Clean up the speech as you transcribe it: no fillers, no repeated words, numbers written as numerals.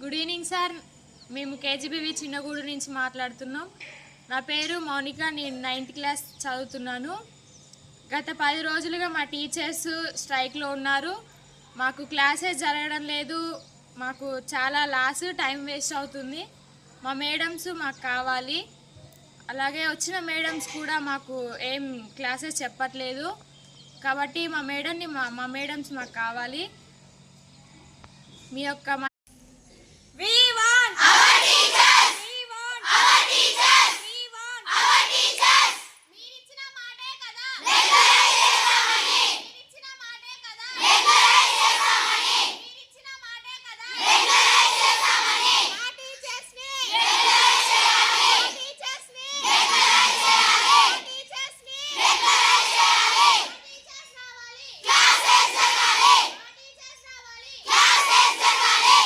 Good evening sir. మేము KGBV చిన్నగూడు నుంచి మాట్లాడుతున్నాం. నా పేరు మౌనిక. నేను 9th క్లాస్ చదువుతున్నాను. గత 10 రోజులుగా మా టీచర్స్ స్ట్రైక్లో ఉన్నారు. మాకు క్లాసెస్ జరగడం లేదు. మాకు చాలా లాస్, టైం వేస్ట్ అవుతుంది. మా మేడమ్స్ మాకు కావాలి. అలాగే వచ్చిన మేడమ్స్ కూడా మాకు ఏం క్లాసెస్ చెప్పట్లేదు. కాబట్టి మా మేడమ్స్ మాకు కావాలి. మీ యొక్క